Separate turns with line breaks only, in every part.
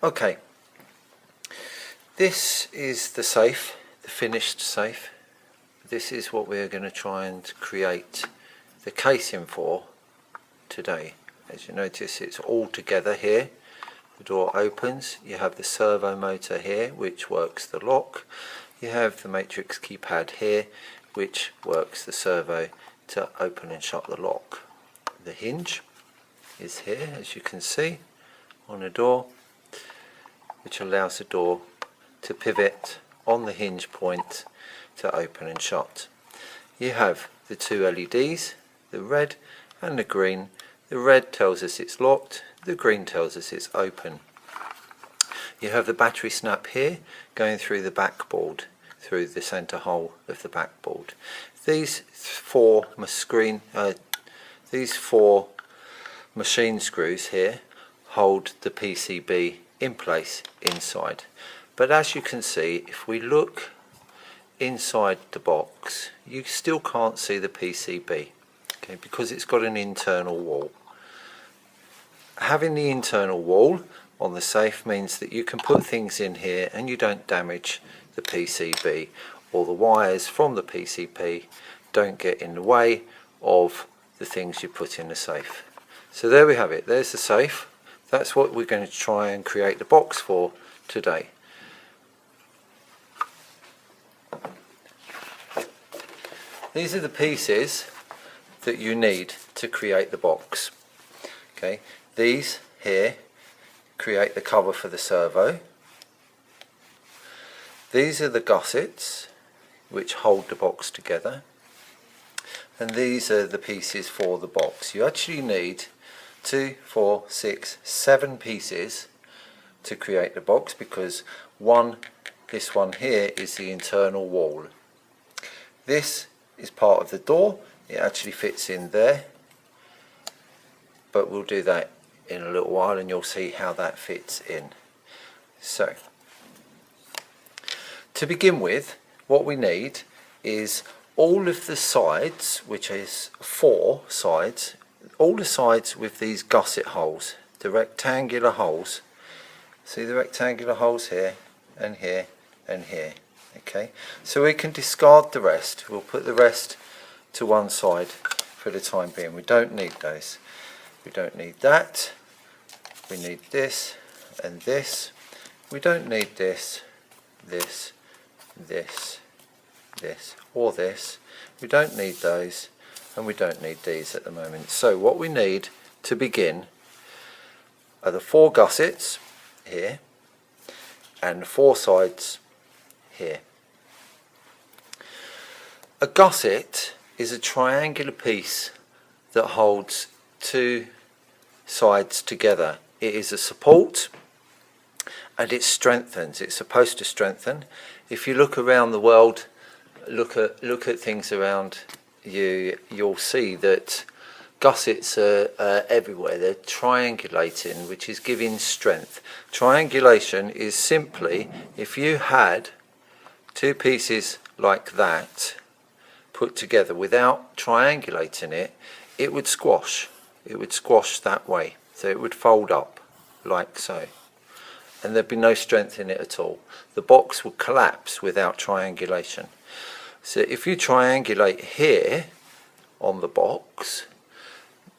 Okay, this is the safe, the finished safe. This is what we're going to try and create the casing for today. As you notice, it's all together here. The door opens, you have the servo motor here which works the lock, you have the matrix keypad here which works the servo to open and shut the lock. The hinge is here, as you can see, on the door, which allows the door to pivot on the hinge point to open and shut. You have the two LEDs, the red and the green. The red tells us it's locked, the green tells us it's open. You have the battery snap here going through the backboard, through the centre hole of the backboard. These four machine screws here hold the PCB in place inside. But as you can see, if we look inside the box, you still can't see the PCB, okay, because it's got an internal wall. Having the internal wall on the safe means that you can put things in here and you don't damage the PCB, or the wires from the PCB don't get in the way of the things you put in the safe. So there we have it, there's the safe. That's what we're going to try and create the box for today. These are the pieces that you need to create the box. Okay, these here create the cover for the servo. These are the gussets which hold the box together, and these are the pieces for the box. You actually need 2, 4, 6, 7 pieces to create the box, because this one here is the internal wall. This is part of the door, it actually fits in there, but we'll do that in a little while and you'll see how that fits in. So to begin with, what we need is all of the sides, which is 4 sides, all the sides with these gusset holes, the rectangular holes. See the rectangular holes here and here and here. Okay, so we can discard the rest. We'll put the rest to one side for the time being. We don't need those. We don't need that. We need this and this. We don't need this, this, this, this, or this. We don't need those, and we don't need these at the moment. So what we need to begin are the 4 gussets here and the 4 sides here. A gusset is a triangular piece that holds 2 sides together. It is a support and it strengthens. It's supposed to strengthen. If you look around the world, look at things around you, you'll see that gussets are everywhere. They're triangulating, which is giving strength. Triangulation is simply, if you had 2 pieces like that put together without triangulating it, it would squash. It would squash that way. So it would fold up like so. And there'd be no strength in it at all. The box would collapse without triangulation. So if you triangulate here on the box,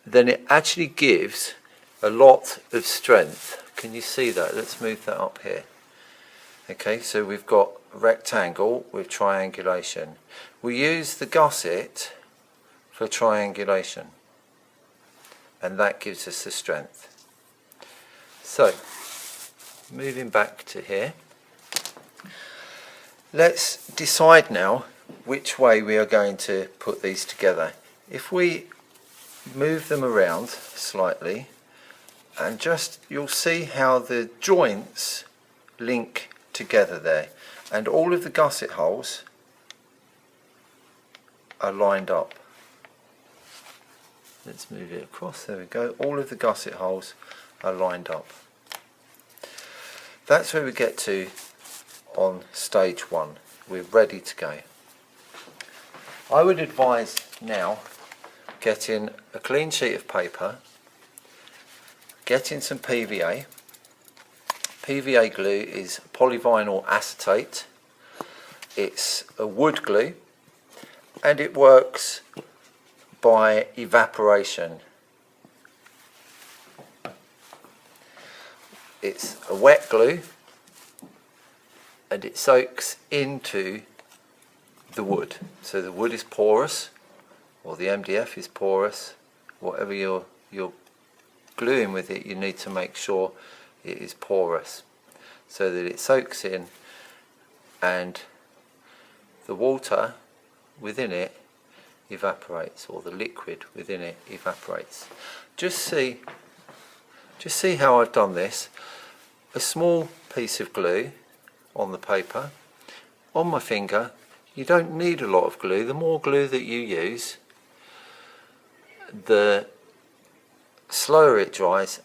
then it actually gives a lot of strength. Can you see that? Let's move that up here. Okay, so we've got a rectangle with triangulation. We use the gusset for triangulation, and that gives us the strength. So, moving back to here, let's decide now which way we are going to put these together. If we move them around slightly, and just you'll see how the joints link together there, and all of the gusset holes are lined up. Let's move it across, there we go. All of the gusset holes are lined up. That's where we get to on stage 1. We're ready to go. I would advise now getting a clean sheet of paper, getting some PVA. PVA glue is polyvinyl acetate. It's a wood glue and it works by evaporation. It's a wet glue and it soaks into the wood. So the wood is porous, or the MDF is porous. Whatever you're gluing with it, you need to make sure it is porous so that it soaks in and the water within it evaporates, or the liquid within it evaporates. Just see how I've done this. A small piece of glue on the paper, on my finger. You don't need a lot of glue. The more glue that you use, the slower it dries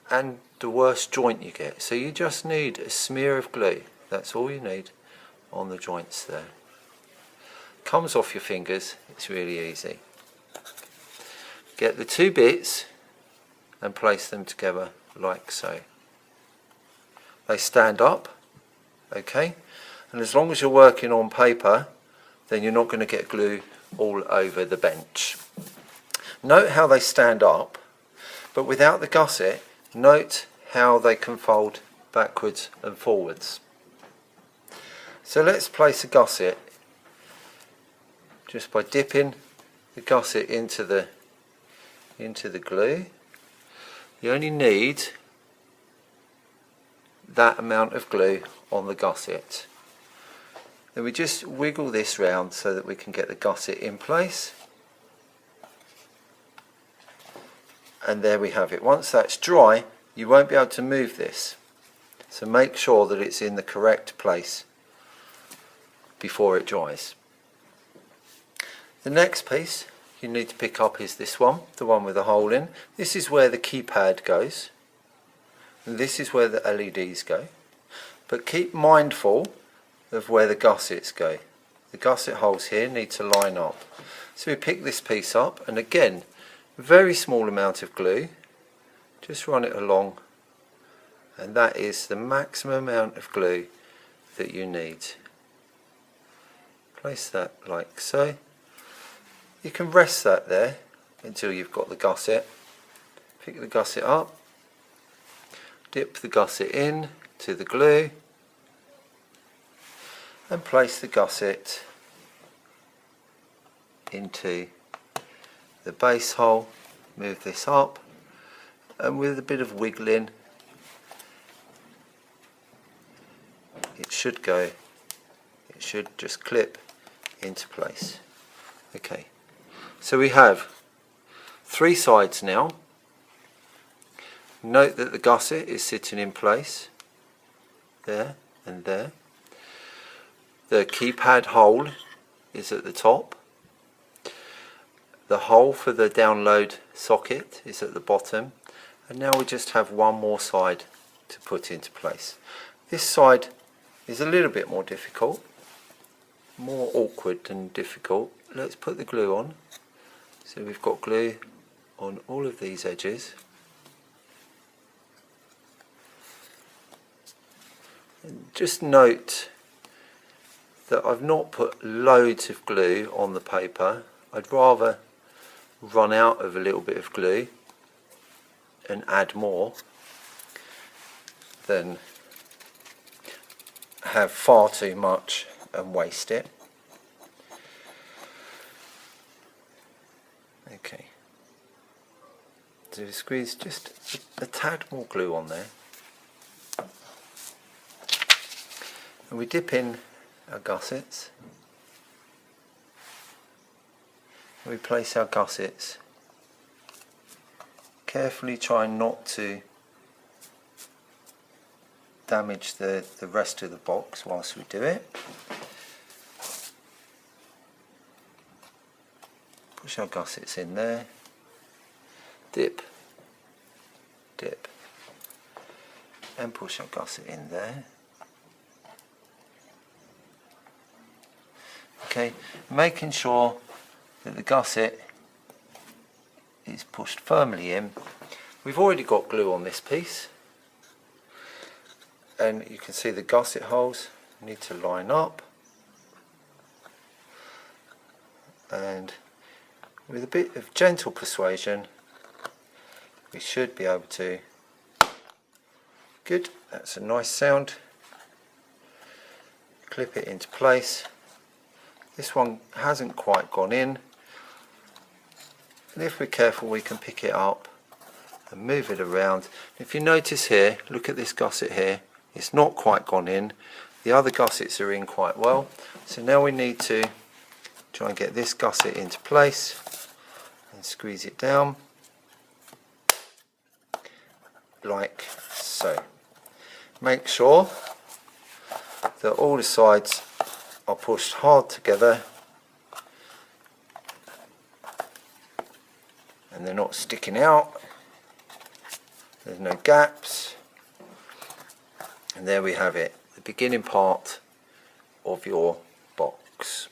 and the worse joint you get. So you just need a smear of glue. That's all you need on the joints there. Comes off your fingers, it's really easy. Get the two bits and place them together like so. They stand up, okay? And as long as you're working on paper, then you're not going to get glue all over the bench. Note how they stand up, but without the gusset, note how they can fold backwards and forwards. So let's place a gusset just by dipping the gusset into the glue. You only need that amount of glue on the gusset. Then we just wiggle this round so that we can get the gusset in place. And there we have it. Once that's dry, you won't be able to move this. So make sure that it's in the correct place before it dries. The next piece you need to pick up is this one, the one with a hole in. This is where the keypad goes, and this is where the LEDs go. But keep mindful of where the gussets go. The gusset holes here need to line up. So we pick this piece up, and again, very small amount of glue, just run it along, and that is the maximum amount of glue that you need. Place that like so. You can rest that there until you've got the gusset. Pick the gusset up, dip the gusset in to the glue, and place the gusset into the base hole. Move this up, and with a bit of wiggling it should just clip into place. Okay, so we have three sides now. Note that the gusset is sitting in place there and there. The keypad hole is at the top. The hole for the download socket is at the bottom, and now we just have one more side to put into place. This side is a little bit more difficult, more awkward than difficult. Let's put the glue on. So we've got glue on all of these edges. And just note that I've not put loads of glue on the paper. I'd rather run out of a little bit of glue and add more than have far too much and waste it. Okay, so we squeeze just a tad more glue on there, and we dip in our gussets. We place our gussets, carefully trying not to damage the rest of the box whilst we do it. Push our gussets in there, dip, dip, and push our gusset in there. Okay, making sure that the gusset is pushed firmly in. We've already got glue on this piece, and you can see the gusset holes need to line up, and with a bit of gentle persuasion we should be able to. Good, that's a nice sound. Clip it into place. This one hasn't quite gone in, and if we're careful we can pick it up and move it around. If you notice here, look at this gusset here, it's not quite gone in. The other gussets are in quite well, so now we need to try and get this gusset into place and squeeze it down like so. Make sure that all the sides are pushed hard together and they're not sticking out, there's no gaps, and there we have it, the beginning part of your box.